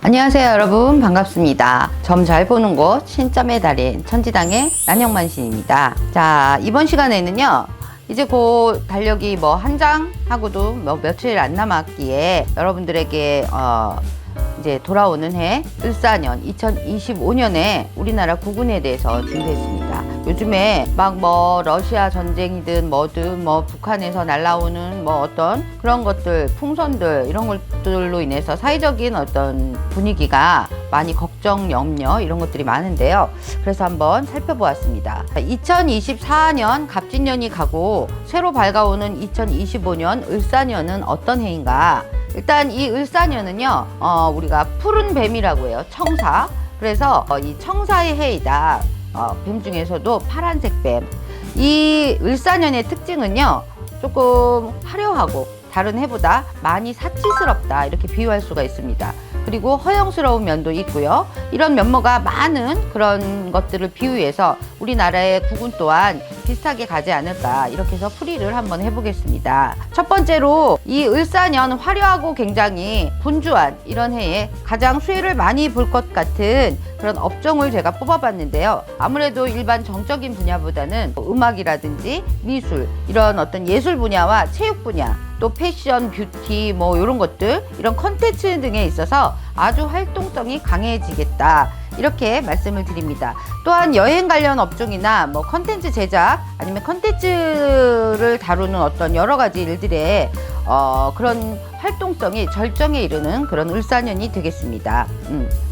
안녕하세요 여러분, 반갑습니다. 점 잘 보는 곳 신점의 달인 천지당의 난영만신입니다. 자, 이번 시간에는요 이제 곧 달력이 뭐 한 장 하고도 뭐 며칠 안 남았기에 여러분들에게 이제 돌아오는 해 을사년 2025년에 우리나라 국운에 대해서 준비했습니다. 요즘에 막 뭐 러시아 전쟁이든 뭐든 뭐 북한에서 날라오는 뭐 어떤 그런 것들, 풍선들 이런 것들로 인해서 사회적인 어떤 분위기가 많이 걱정, 염려 이런 것들이 많은데요. 그래서 한번 살펴보았습니다. 2024년 갑진년이 가고 새로 밝아오는 2025년 을사년은 어떤 해인가? 일단 이 을사년은요 우리가 푸른 뱀이라고 해요. 청사. 그래서 이 청사의 해이다. 뱀 중에서도 파란색 뱀. 이 을사년의 특징은요 조금 화려하고 다른 해보다 많이 사치스럽다 이렇게 비유할 수가 있습니다. 그리고 허영스러운 면도 있고요. 이런 면모가 많은 그런 것들을 비유해서 우리나라의 국운 또한 비슷하게 가지 않을까 이렇게 해서 풀이를 한번 해보겠습니다. 첫 번째로 이 을사년 화려하고 굉장히 분주한 이런 해에 가장 수혜를 많이 볼 것 같은 그런 업종을 제가 뽑아봤는데요. 아무래도 일반 정적인 분야보다는 음악이라든지 미술 이런 어떤 예술 분야와 체육 분야 또 패션, 뷰티 뭐 이런 것들 이런 컨텐츠 등에 있어서 아주 활동성이 강해지겠다 이렇게 말씀을 드립니다. 또한 여행 관련 업종이나 뭐 컨텐츠 제작 아니면 컨텐츠를 다루는 어떤 여러 가지 일들에 그런 활동성이 절정에 이르는 그런 을사년이 되겠습니다.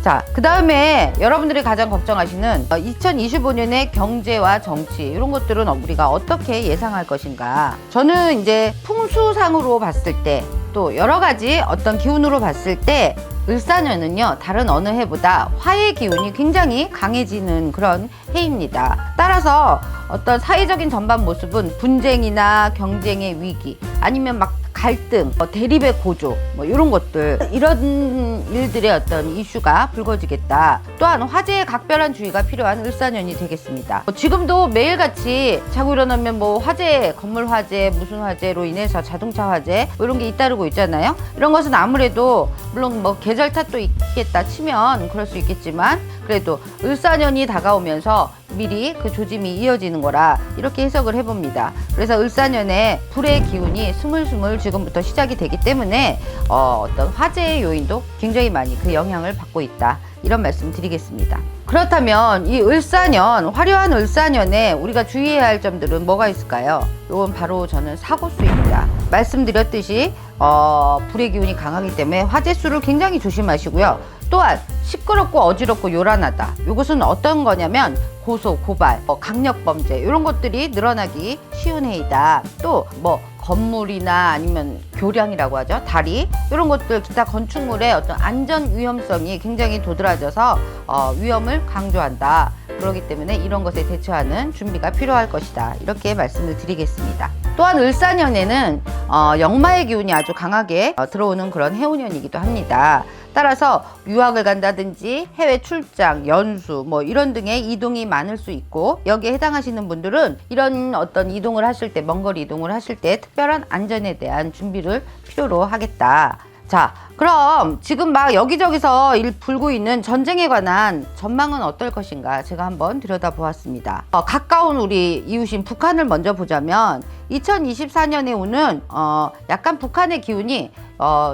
자, 그 다음에 여러분들이 가장 걱정하시는 2025년의 경제와 정치 이런 것들은 우리가 어떻게 예상할 것인가. 저는 이제 풍수상으로 봤을 때 또 여러 가지 어떤 기운으로 봤을 때 을사년은요 다른 어느 해보다 화의 기운이 굉장히 강해지는 그런 해입니다. 따라서 어떤 사회적인 전반 모습은 분쟁이나 경쟁의 위기 아니면 막 갈등, 대립의 고조 뭐 이런 것들 이런 일들의 어떤 이슈가 불거지겠다. 또한 화재에 각별한 주의가 필요한 을사년이 되겠습니다. 지금도 매일같이 자고 일어나면 뭐 화재, 건물 화재, 무슨 화재로 인해서 자동차 화재 뭐 이런 게 잇따르고 있잖아요. 이런 것은 아무래도 물론 뭐 계절 탓도 있겠다 치면 그럴 수 있겠지만 그래도 을사년이 다가오면서 미리 그 조짐이 이어지는 거라 이렇게 해석을 해봅니다. 그래서 을사년에 불의 기운이 스물스물 지금부터 시작이 되기 때문에 어떤 화재의 요인도 굉장히 많이 그 영향을 받고 있다 이런 말씀 드리겠습니다. 그렇다면 이 을사년, 화려한 을사년에 우리가 주의해야 할 점들은 뭐가 있을까요? 이건 바로 저는 사고수입니다. 말씀드렸듯이 불의 기운이 강하기 때문에 화재수를 굉장히 조심하시고요. 또한 시끄럽고 어지럽고 요란하다. 이것은 어떤 거냐면 고소, 고발, 강력범죄 이런 것들이 늘어나기 쉬운 해이다. 또 뭐 건물이나 아니면 교량이라고 하죠. 다리 이런 것들 기타 건축물의 어떤 안전 위험성이 굉장히 도드라져서 위험을 강조한다. 그렇기 때문에 이런 것에 대처하는 준비가 필요할 것이다. 이렇게 말씀을 드리겠습니다. 또한 을사년에는 역마의 기운이 아주 강하게 들어오는 그런 해운년이기도 합니다. 따라서 유학을 간다든지 해외 출장, 연수 뭐 이런 등의 이동이 많을 수 있고 여기에 해당하시는 분들은 이런 어떤 이동을 하실 때, 먼 거리 이동을 하실 때 특별한 안전에 대한 준비를 필요로 하겠다. 자, 그럼 지금 막 여기저기서 불고 있는 전쟁에 관한 전망은 어떨 것인가 제가 한번 들여다보았습니다. 가까운 우리 이웃인 북한을 먼저 보자면 2024년에 오는 약간 북한의 기운이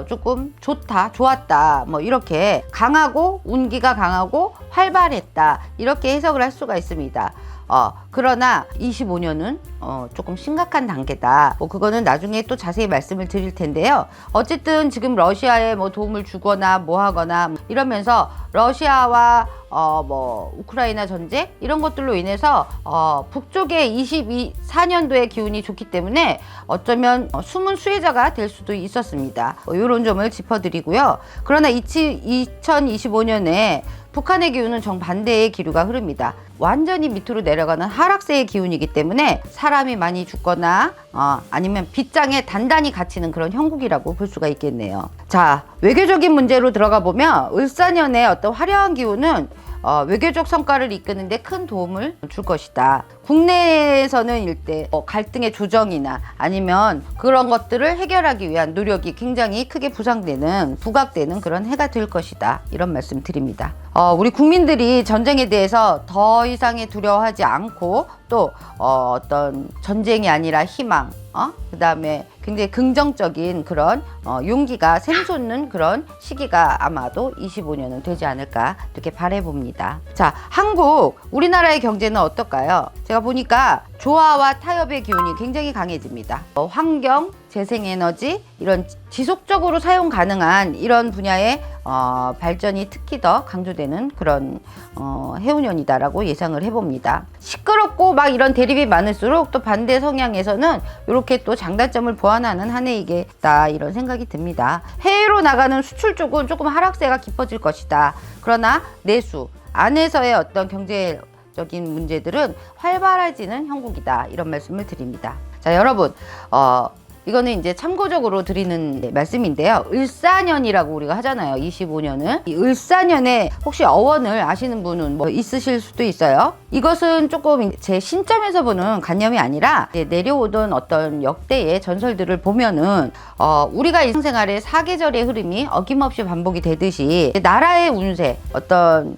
조금 좋았다 뭐 이렇게 강하고 운기가 강하고 활발했다 이렇게 해석을 할 수가 있습니다. 그러나 25년은 조금 심각한 단계다. 뭐 그거는 나중에 또 자세히 말씀을 드릴 텐데요. 어쨌든 지금 러시아에 뭐 도움을 주거나 뭐 하거나 이러면서 러시아와 뭐 우크라이나 전쟁 이런 것들로 인해서 북쪽의 24년도의 기운이 좋기 때문에 어쩌면 숨은 수혜자가 될 수도 있었습니다. 이런 점을 짚어드리고요. 그러나 2025년에 북한의 기운은 정반대의 기류가 흐릅니다. 완전히 밑으로 내려가는 하락세의 기운이기 때문에 사람이 많이 죽거나 아니면 빗장에 단단히 갇히는 그런 형국이라고 볼 수가 있겠네요. 자, 외교적인 문제로 들어가 보면 을사년의 어떤 화려한 기운은 외교적 성과를 이끄는데 큰 도움을 줄 것이다. 국내에서는 일대 갈등의 조정이나 아니면 그런 것들을 해결하기 위한 노력이 굉장히 크게 부각되는 그런 해가 될 것이다. 이런 말씀 드립니다. 우리 국민들이 전쟁에 대해서 더 이상의 두려워하지 않고 또 어떤 전쟁이 아니라 희망, 그 다음에 굉장히 긍정적인 그런 용기가 샘솟는 그런 시기가 아마도 25년은 되지 않을까 이렇게 바라봅니다. 자, 우리나라의 경제는 어떨까요? 제가 보니까 조화와 타협의 기운이 굉장히 강해집니다. 환경, 재생에너지 이런 지속적으로 사용 가능한 이런 분야의 발전이 특히 더 강조되는 그런 해운년이다라고 예상을 해봅니다. 시끄럽고 막 이런 대립이 많을수록 또 반대 성향에서는 이렇게 또 장단점을 보완하는 한 해이겠다 이런 생각이 듭니다. 해외로 나가는 수출 쪽은 조금 하락세가 깊어질 것이다. 그러나 내수 안에서의 어떤 경제적인 문제들은 활발해지는 형국이다 이런 말씀을 드립니다. 자, 여러분 이거는 이제 참고적으로 드리는 말씀인데요. 을사년이라고 우리가 하잖아요. 25년은. 이 을사년에 혹시 어원을 아시는 분은 뭐 있으실 수도 있어요. 이것은 조금 제 신점에서 보는 관념이 아니라 내려오던 어떤 역대의 전설들을 보면은 우리가 일상생활의 사계절의 흐름이 어김없이 반복이 되듯이 나라의 운세, 어떤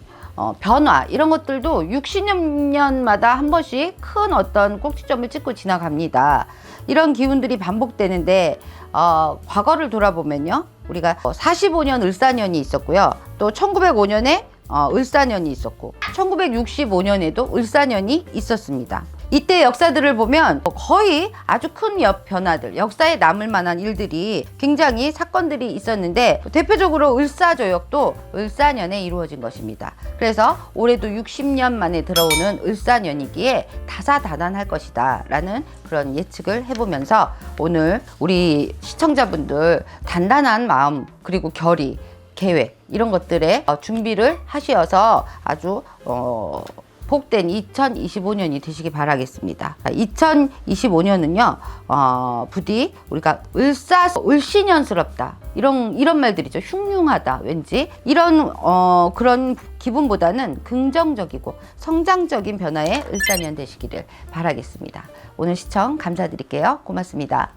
변화 이런 것들도 60년마다 한 번씩 큰 어떤 꼭지점을 찍고 지나갑니다. 이런 기운들이 반복되는데 과거를 돌아보면요. 우리가 45년 을사년이 있었고요. 또 1905년에 을사년이 있었고 1965년에도 을사년이 있었습니다. 이때 역사들을 보면 거의 아주 큰 변화들, 역사에 남을 만한 일들이 굉장히 사건들이 있었는데 대표적으로 을사조약도 을사년에 이루어진 것입니다. 그래서 올해도 60년 만에 들어오는 을사년이기에 다사다난할 것이다 라는 그런 예측을 해보면서 오늘 우리 시청자분들 단단한 마음 그리고 결의, 계획 이런 것들에 준비를 하셔서 아주 복된 2025년이 되시기 바라겠습니다. 2025년은요, 부디 우리가 을신년스럽다. 이런 말들이죠. 흉흉하다. 왠지. 이런, 그런 기분보다는 긍정적이고 성장적인 변화의 을사년 되시기를 바라겠습니다. 오늘 시청 감사드릴게요. 고맙습니다.